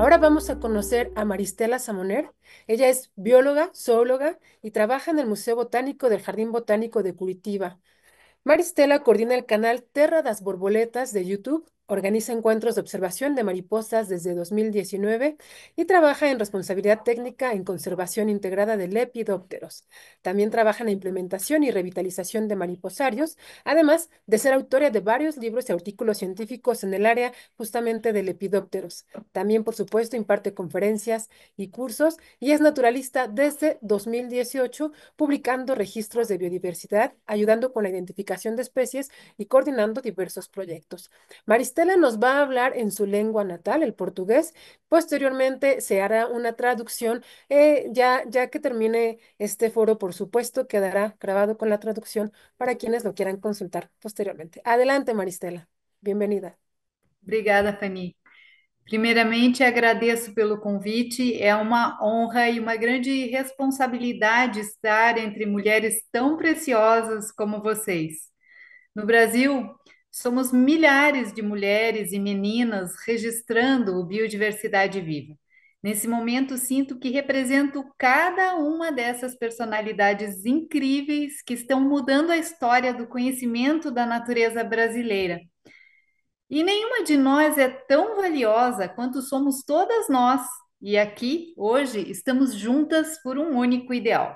Ahora vamos a conocer a Maristela Samoner. Ella es bióloga, zoóloga y trabaja en el Museo Botánico del Jardín Botánico de Curitiba. Maristela coordina el canal Terra das Borboletas de YouTube, organiza encuentros de observación de mariposas desde 2019 y trabaja en responsabilidad técnica en conservación integrada de lepidópteros. También trabaja en la implementación y revitalización de mariposarios, además de ser autora de varios libros y artículos científicos en el área justamente de lepidópteros. También, por supuesto, imparte conferencias y cursos y es naturalista desde 2018 publicando registros de biodiversidad, ayudando con la identificación de especies y coordinando diversos proyectos. Maristela nos va a hablar en su lengua natal, el portugués. Posteriormente se hará una traducción. Ya que termine este foro, por supuesto, quedará grabado con la traducción para quienes lo quieran consultar posteriormente. Adelante, Maristela. Bienvenida. Obrigada, Fanny. Primeiramente, agradeço pelo convite. É uma honra e uma grande responsabilidade estar entre mulheres tão preciosas como vocês. No Brasil, somos milhares de mulheres e meninas registrando o Biodiversidade Viva. Nesse momento, sinto que represento cada uma dessas personalidades incríveis que estão mudando a história do conhecimento da natureza brasileira. E nenhuma de nós é tão valiosa quanto somos todas nós. E aqui, hoje, estamos juntas por um único ideal.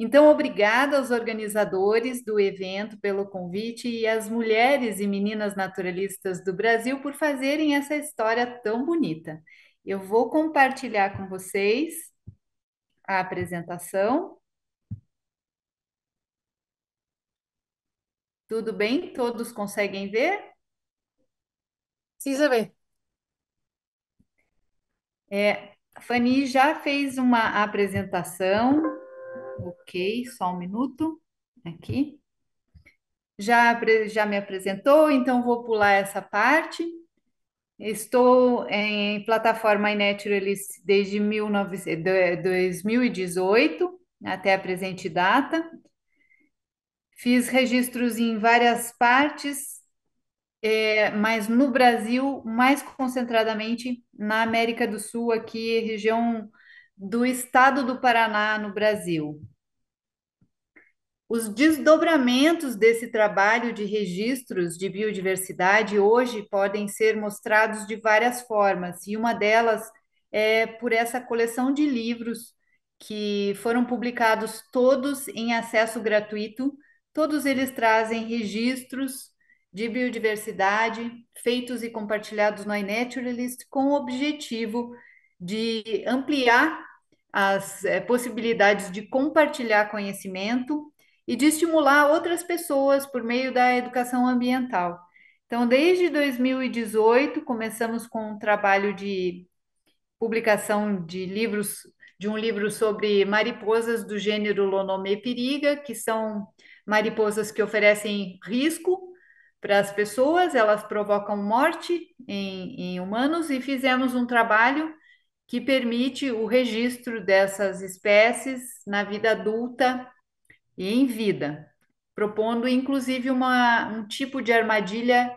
Então, obrigada aos organizadores do evento pelo convite e às mulheres e meninas naturalistas do Brasil por fazerem essa história tão bonita. Eu vou compartilhar com vocês a apresentação. Tudo bem? Todos conseguem ver? Sí se ve. A Fanny já fez uma apresentação. Ok, só um minuto. Aqui. Já me apresentou, então vou pular essa parte. Estou em plataforma iNaturalist desde 2018 até a presente data. Fiz registros em várias partes, mas no Brasil, mais concentradamente na América do Sul, aqui, região do estado do Paraná, no Brasil. Os desdobramentos desse trabalho de registros de biodiversidade hoje podem ser mostrados de várias formas, e uma delas é por essa coleção de livros que foram publicados todos em acesso gratuito. Todos eles trazem registros de biodiversidade feitos e compartilhados no iNaturalist com o objetivo de ampliar as possibilidades de compartilhar conhecimento e de estimular outras pessoas por meio da educação ambiental. Então, desde 2018, começamos com um trabalho de publicação de livros, de um livro sobre mariposas do gênero Lonomepiriga, que são mariposas que oferecem risco para as pessoas, elas provocam morte em humanos, e fizemos um trabalho que permite o registro dessas espécies na vida adulta e em vida, propondo inclusive um tipo de armadilha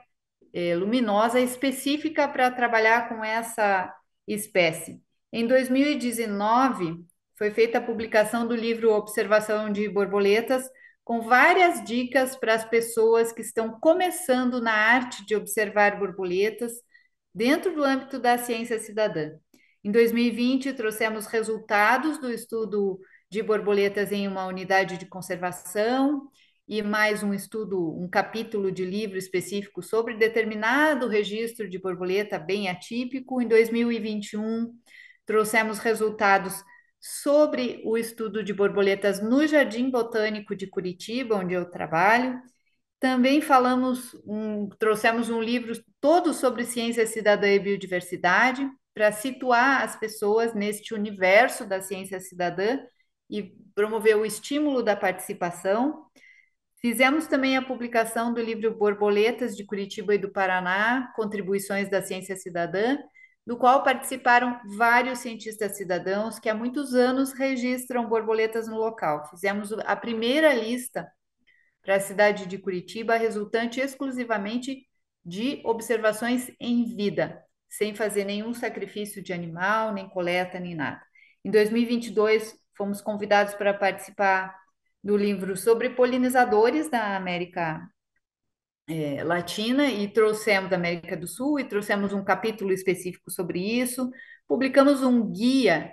luminosa específica para trabalhar com essa espécie. Em 2019, foi feita a publicação do livro Observação de Borboletas, com várias dicas para as pessoas que estão começando na arte de observar borboletas dentro do âmbito da ciência cidadã. Em 2020, trouxemos resultados do estudo de borboletas em uma unidade de conservação e mais um estudo, um capítulo de livro específico sobre determinado registro de borboleta bem atípico. Em 2021, trouxemos resultados sobre o estudo de borboletas no Jardim Botânico de Curitiba, onde eu trabalho. Também trouxemos um livro todo sobre ciência cidadã e biodiversidade, para situar as pessoas neste universo da ciência cidadã e promover o estímulo da participação. Fizemos também a publicação do livro Borboletas de Curitiba e do Paraná, Contribuições da Ciência Cidadã, do qual participaram vários cientistas cidadãos que há muitos anos registram borboletas no local. Fizemos a primeira lista para a cidade de Curitiba, resultante exclusivamente de observações em vida, sem fazer nenhum sacrifício de animal, nem coleta, nem nada. Em 2022, fomos convidados para participar do livro sobre polinizadores da América Latina e trouxemos da América do Sul e trouxemos um capítulo específico sobre isso. Publicamos um guia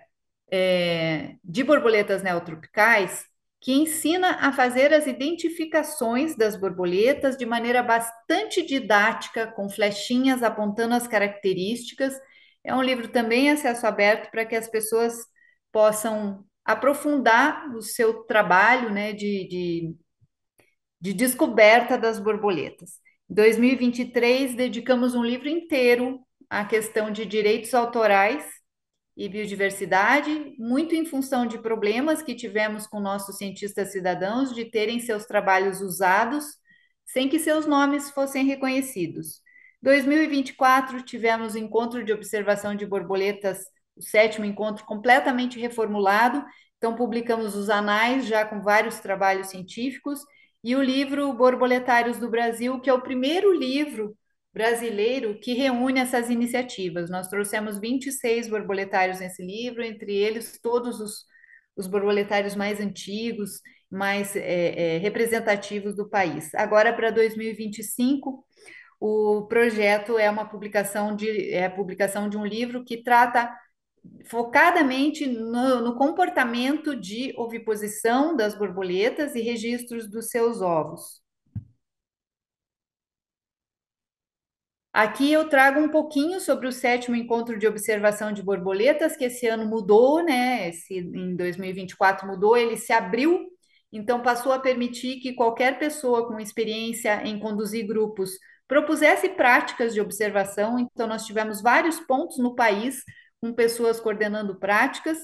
de borboletas neotropicais que ensina a fazer as identificações das borboletas de maneira bastante didática, com flechinhas apontando as características. É um livro também acesso aberto para que as pessoas possam aprofundar o seu trabalho, né, de descoberta das borboletas. Em 2023, dedicamos um livro inteiro à questão de direitos autorais e biodiversidade, muito em função de problemas que tivemos com nossos cientistas cidadãos de terem seus trabalhos usados sem que seus nomes fossem reconhecidos. Em 2024, tivemos o encontro de observação de borboletas, o sétimo encontro completamente reformulado, então publicamos os anais já com vários trabalhos científicos e o livro Borboletários do Brasil, que é o primeiro livro brasileiro que reúne essas iniciativas. Nós trouxemos 26 borboletários nesse livro, entre eles todos os borboletários mais antigos, mais representativos do país. Agora, para 2025, o projeto é uma publicação de um livro que trata focadamente no comportamento de oviposição das borboletas e registros dos seus ovos. Aqui eu trago um pouquinho sobre o sétimo encontro de observação de borboletas, que esse ano mudou, né? Em 2024 mudou, ele se abriu, então passou a permitir que qualquer pessoa com experiência em conduzir grupos propusesse práticas de observação. Então, nós tivemos vários pontos no país com pessoas coordenando práticas,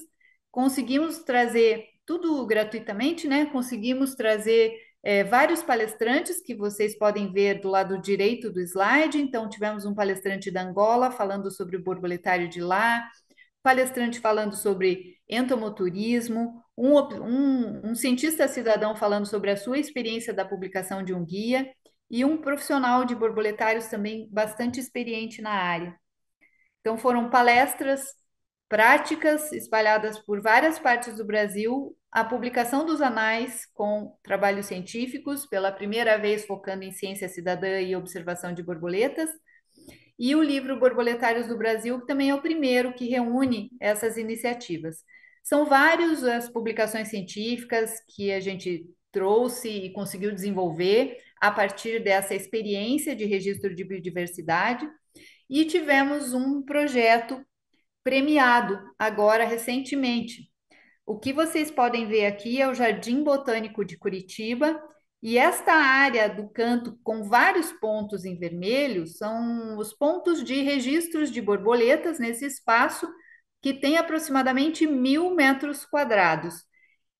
conseguimos trazer tudo gratuitamente, né? Conseguimos trazer vários palestrantes que vocês podem ver do lado direito do slide. Então, tivemos um palestrante da Angola falando sobre o borboletário de lá, palestrante falando sobre entomoturismo, um cientista cidadão falando sobre a sua experiência da publicação de um guia e um profissional de borboletários também bastante experiente na área. Então, foram palestras práticas espalhadas por várias partes do Brasil, a publicação dos anais com trabalhos científicos, pela primeira vez focando em ciência cidadã e observação de borboletas, e o livro Borboletários do Brasil, que também é o primeiro que reúne essas iniciativas. São várias as publicações científicas que a gente trouxe e conseguiu desenvolver a partir dessa experiência de registro de biodiversidade, e tivemos um projeto premiado agora recentemente. O que vocês podem ver aqui é o Jardim Botânico de Curitiba, e esta área do canto com vários pontos em vermelho são os pontos de registros de borboletas nesse espaço que tem aproximadamente 1.000 metros quadrados.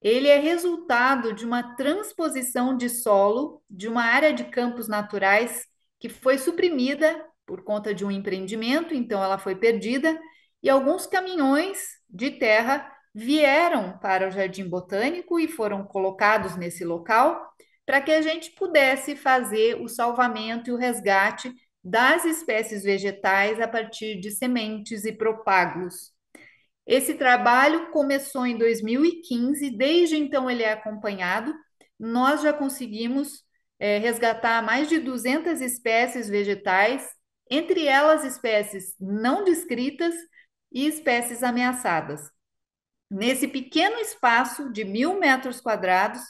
Ele é resultado de uma transposição de solo de uma área de campos naturais que foi suprimida por conta de um empreendimento, então ela foi perdida, e alguns caminhões de terra vieram para o Jardim Botânico e foram colocados nesse local para que a gente pudesse fazer o salvamento e o resgate das espécies vegetais a partir de sementes e propágulos. Esse trabalho começou em 2015, desde então ele é acompanhado. Nós já conseguimos resgatar mais de 200 espécies vegetais, entre elas espécies não descritas e espécies ameaçadas. Nesse pequeno espaço de 1.000 metros quadrados,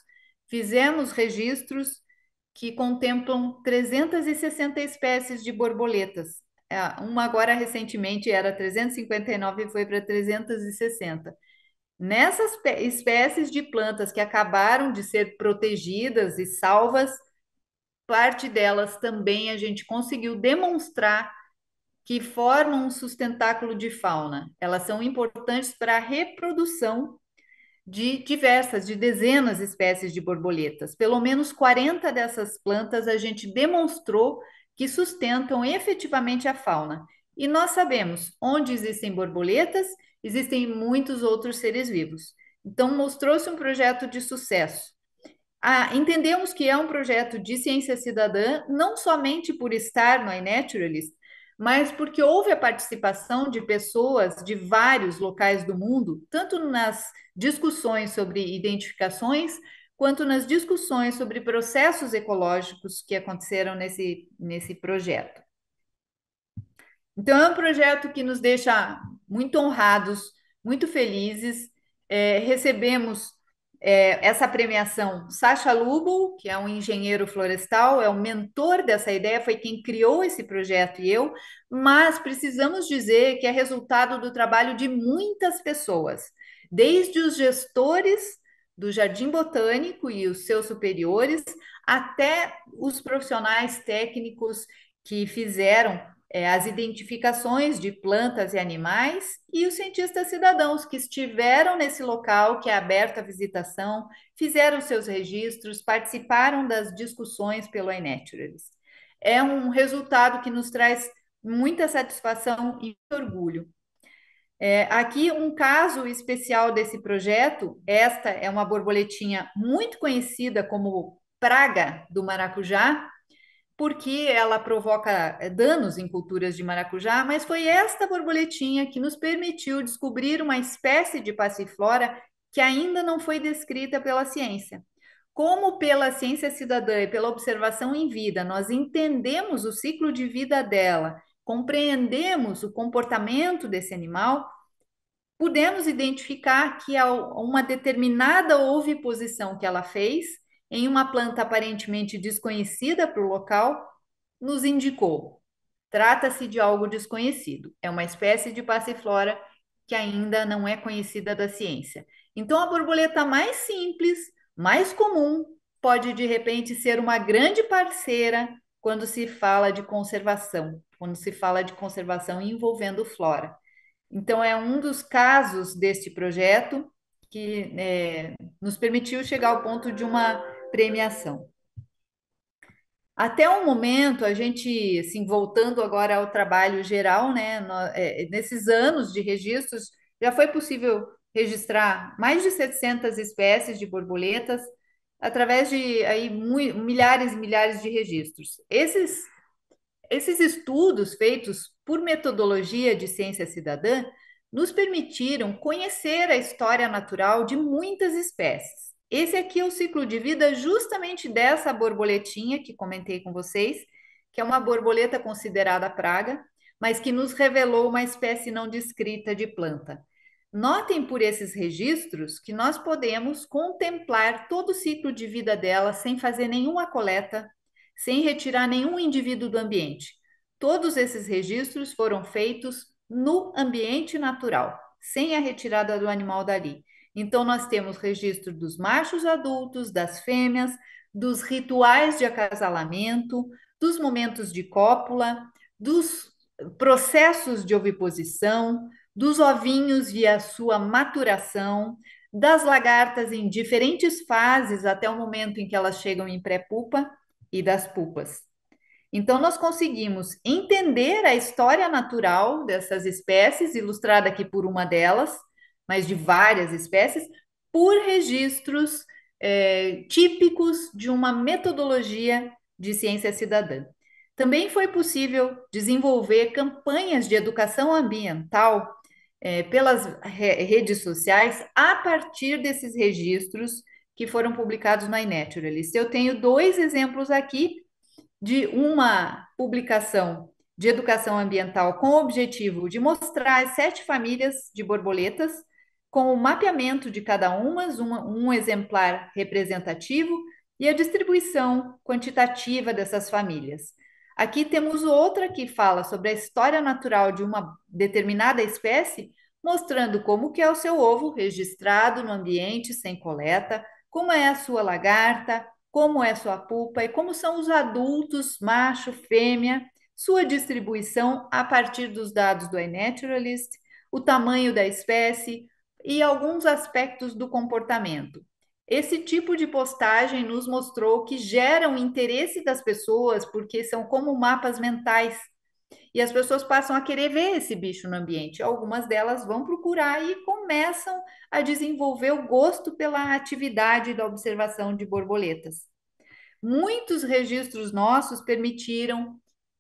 fizemos registros que contemplam 360 espécies de borboletas. Uma agora recentemente era 359 e foi para 360. Nessas espécies de plantas que acabaram de ser protegidas e salvas, parte delas também a gente conseguiu demonstrar que formam um sustentáculo de fauna. Elas são importantes para a reprodução de dezenas de espécies de borboletas. Pelo menos 40 dessas plantas a gente demonstrou que sustentam efetivamente a fauna. E nós sabemos, onde existem borboletas, existem muitos outros seres vivos. Então, mostrou-se um projeto de sucesso. Entendemos que é um projeto de ciência cidadã, não somente por estar no iNaturalist, mas porque houve a participação de pessoas de vários locais do mundo, tanto nas discussões sobre identificações, quanto nas discussões sobre processos ecológicos que aconteceram nesse projeto. Então, é um projeto que nos deixa muito honrados, muito felizes. Recebemos essa premiação. Sacha Lubo, que é um engenheiro florestal, é o mentor dessa ideia, foi quem criou esse projeto e eu, mas precisamos dizer que é resultado do trabalho de muitas pessoas, desde os gestores do Jardim Botânico e os seus superiores, até os profissionais técnicos que fizeram as identificações de plantas e animais e os cientistas cidadãos que estiveram nesse local que é aberto à visitação, fizeram seus registros, participaram das discussões pelo iNaturalist. É um resultado que nos traz muita satisfação e orgulho. Aqui um caso especial desse projeto, esta é uma borboletinha muito conhecida como praga do maracujá, porque ela provoca danos em culturas de maracujá, mas foi esta borboletinha que nos permitiu descobrir uma espécie de passiflora que ainda não foi descrita pela ciência. Como pela ciência cidadã e pela observação em vida, nós entendemos o ciclo de vida dela, compreendemos o comportamento desse animal, pudemos identificar que uma determinada oviposição que ela fez em uma planta aparentemente desconhecida para o local nos indicou. Trata-se de algo desconhecido. É uma espécie de passiflora que ainda não é conhecida da ciência. Então, a borboleta mais simples, mais comum, pode de repente ser uma grande parceira quando se fala de conservação, quando se fala de conservação envolvendo flora. Então, é um dos casos deste projeto que nos permitiu chegar ao ponto de uma premiação. Até o momento, a gente, assim, voltando agora ao trabalho geral, né, nesses anos de registros, já foi possível registrar mais de 700 espécies de borboletas através de aí, milhares e milhares de registros. Esses estudos feitos por metodologia de ciência cidadã nos permitiram conhecer a história natural de muitas espécies. Esse aqui é o ciclo de vida justamente dessa borboletinha que comentei com vocês, que é uma borboleta considerada praga, mas que nos revelou uma espécie não descrita de planta. Notem por esses registros que nós podemos contemplar todo o ciclo de vida dela sem fazer nenhuma coleta, sem retirar nenhum indivíduo do ambiente. Todos esses registros foram feitos no ambiente natural, sem a retirada do animal dali. Então, nós temos registro dos machos adultos, das fêmeas, dos rituais de acasalamento, dos momentos de cópula, dos processos de oviposição, dos ovinhos e a sua maturação, das lagartas em diferentes fases até o momento em que elas chegam em pré-pupa e das pupas. Então, nós conseguimos entender a história natural dessas espécies, ilustrada aqui por uma delas, mas de várias espécies, por registros típicos de uma metodologia de ciência cidadã. Também foi possível desenvolver campanhas de educação ambiental pelas redes sociais a partir desses registros que foram publicados na iNaturalist. Eu tenho dois exemplos aqui de uma publicação de educação ambiental com o objetivo de mostrar as 7 famílias de borboletas, com o mapeamento de cada um exemplar representativo e a distribuição quantitativa dessas famílias. Aqui temos outra que fala sobre a história natural de uma determinada espécie, mostrando como que é o seu ovo registrado no ambiente sem coleta, como é a sua lagarta, como é sua pupa e como são os adultos, macho, fêmea, sua distribuição a partir dos dados do iNaturalist, o tamanho da espécie e alguns aspectos do comportamento. Esse tipo de postagem nos mostrou que gera o interesse das pessoas porque são como mapas mentais e as pessoas passam a querer ver esse bicho no ambiente. Algumas delas vão procurar e começam a desenvolver o gosto pela atividade da observação de borboletas. Muitos registros nossos permitiram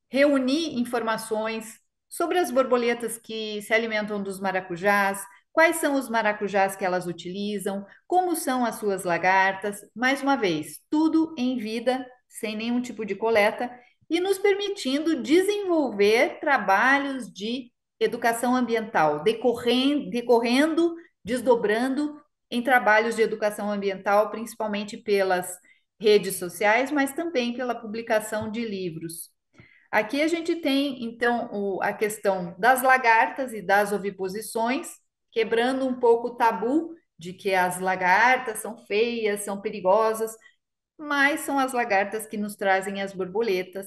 reunir informações sobre as borboletas que se alimentam dos maracujás, quais são os maracujás que elas utilizam, como são as suas lagartas, mais uma vez, tudo em vida, sem nenhum tipo de coleta, e nos permitindo desenvolver trabalhos de educação ambiental, decorrendo, desdobrando em trabalhos de educação ambiental, principalmente pelas redes sociais, mas também pela publicação de livros. Aqui a gente tem, então, a questão das lagartas e das oviposições, quebrando um pouco o tabu de que as lagartas são feias, são perigosas, mas são as lagartas que nos trazem as borboletas,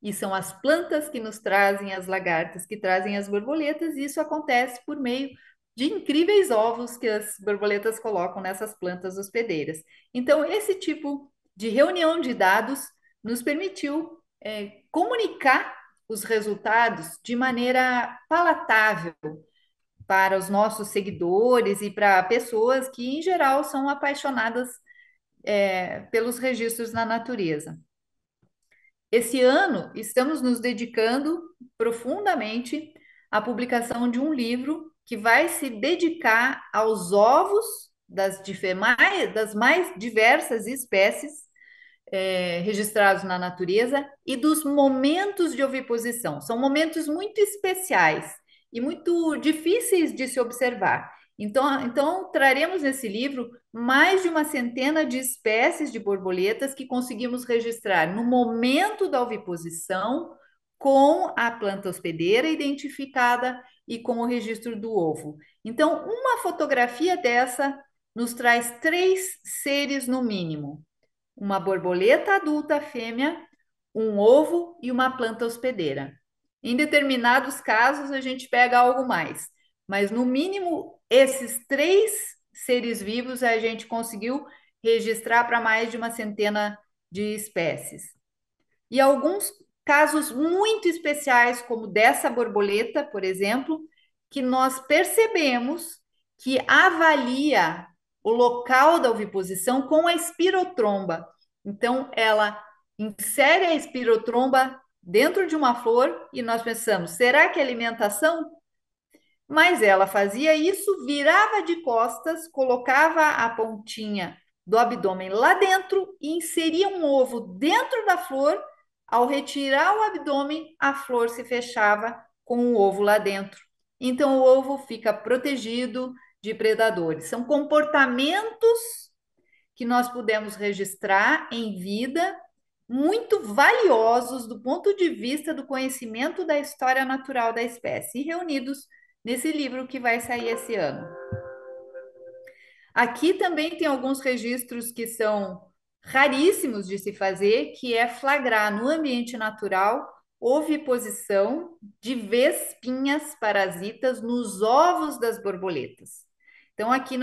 e são as plantas que nos trazem as lagartas, que trazem as borboletas, e isso acontece por meio de incríveis ovos que as borboletas colocam nessas plantas hospedeiras. Então, esse tipo de reunião de dados nos permitiu comunicar os resultados de maneira palatável para os nossos seguidores e para pessoas que, em geral, são apaixonadas pelos registros na natureza. Esse ano, estamos nos dedicando profundamente à publicação de um livro que vai se dedicar aos ovos das mais diversas espécies registrados na natureza e dos momentos de oviposição. São momentos muito especiais e muito difíceis de se observar. Então, traremos nesse livro mais de uma centena de espécies de borboletas que conseguimos registrar no momento da oviposição, com a planta hospedeira identificada e com o registro do ovo. Então, uma fotografia dessa nos traz 3 seres no mínimo: uma borboleta adulta fêmea, um ovo e uma planta hospedeira. Em determinados casos, a gente pega algo mais, mas no mínimo esses 3 seres vivos a gente conseguiu registrar para mais de uma centena de espécies. E alguns casos muito especiais, como dessa borboleta, por exemplo, que nós percebemos que avalia o local da oviposição com a espirotromba. Então, ela insere a espirotromba dentro de uma flor e nós pensamos, será que é alimentação? Mas ela fazia isso, virava de costas, colocava a pontinha do abdômen lá dentro e inseria um ovo dentro da flor. Ao retirar o abdômen, a flor se fechava com o ovo lá dentro. Então, o ovo fica protegido de predadores. São comportamentos que nós pudemos registrar em vida, muito valiosos do ponto de vista do conhecimento da história natural da espécie, e reunidos nesse livro que vai sair esse ano. Aqui também tem alguns registros que são raríssimos de se fazer, que é flagrar no ambiente natural oviposição de vespinhas parasitas nos ovos das borboletas. Então, aqui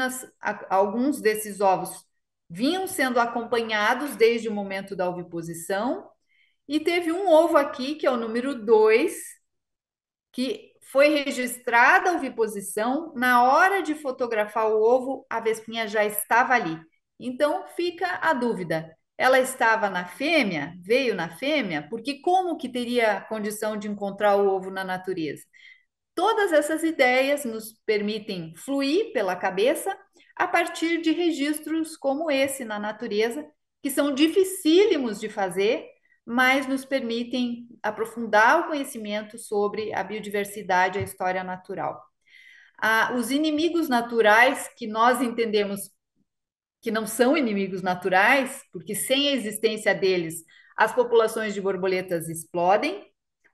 alguns desses ovos vinham sendo acompanhados desde o momento da oviposição, e teve um ovo aqui, que é o número 2, que foi registrada a oviposição. Na hora de fotografar o ovo, a vespinha já estava ali. Então fica a dúvida: ela estava na fêmea? Veio na fêmea? Porque como que teria condição de encontrar o ovo na natureza? Todas essas ideias nos permitem fluir pela cabeça a partir de registros como esse na natureza, que são dificílimos de fazer, mas nos permitem aprofundar o conhecimento sobre a biodiversidade e a história natural. Os inimigos naturais, que nós entendemos que não são inimigos naturais, porque sem a existência deles, as populações de borboletas explodem,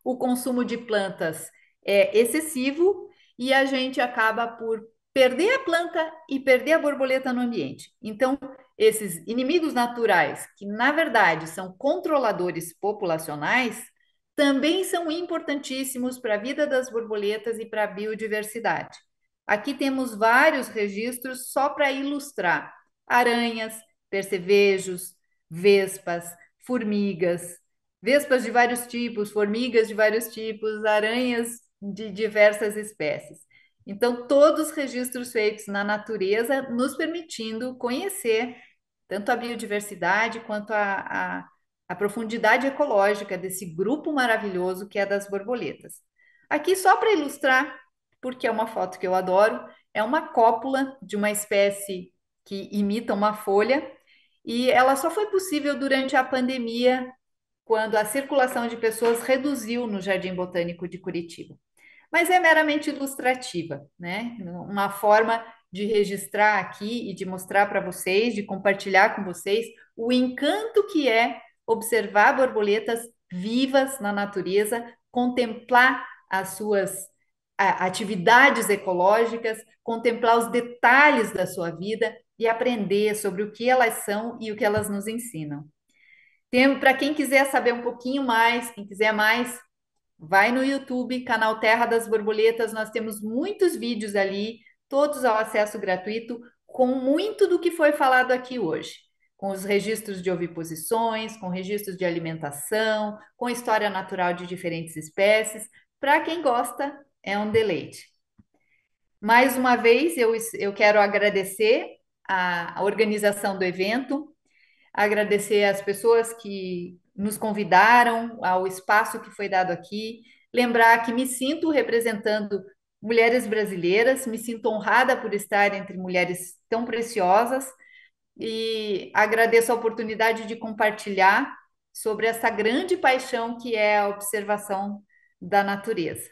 o consumo de plantas é excessivo e a gente acaba por perder a planta e perder a borboleta no ambiente. Então, esses inimigos naturais, que na verdade são controladores populacionais, também são importantíssimos para a vida das borboletas e para a biodiversidade. Aqui temos vários registros só para ilustrar: aranhas, percevejos, vespas, formigas, vespas de vários tipos, formigas de vários tipos, aranhas de diversas espécies. Então, todos os registros feitos na natureza nos permitindo conhecer tanto a biodiversidade quanto a profundidade ecológica desse grupo maravilhoso que é das borboletas. Aqui, só para ilustrar, porque é uma foto que eu adoro, é uma cópula de uma espécie que imita uma folha, e ela só foi possível durante a pandemia, quando a circulação de pessoas reduziu no Jardim Botânico de Curitiba. Mas é meramente ilustrativa, né? Uma forma de registrar aqui e de mostrar para vocês, de compartilhar com vocês o encanto que é observar borboletas vivas na natureza, contemplar as suas atividades ecológicas, contemplar os detalhes da sua vida e aprender sobre o que elas são e o que elas nos ensinam. Tem, para quem quiser saber um pouquinho mais, quem quiser mais, vai no YouTube, canal Terra das Borboletas, nós temos muitos vídeos ali, todos ao acesso gratuito, com muito do que foi falado aqui hoje, com os registros de oviposições, com registros de alimentação, com história natural de diferentes espécies. Para quem gosta, é um deleite. Mais uma vez, eu quero agradecer a organização do evento, agradecer às pessoas que nos convidaram, ao espaço que foi dado aqui, lembrar que me sinto representando mulheres brasileiras, me sinto honrada por estar entre mulheres tão preciosas e agradeço a oportunidade de compartilhar sobre essa grande paixão que é a observação da natureza.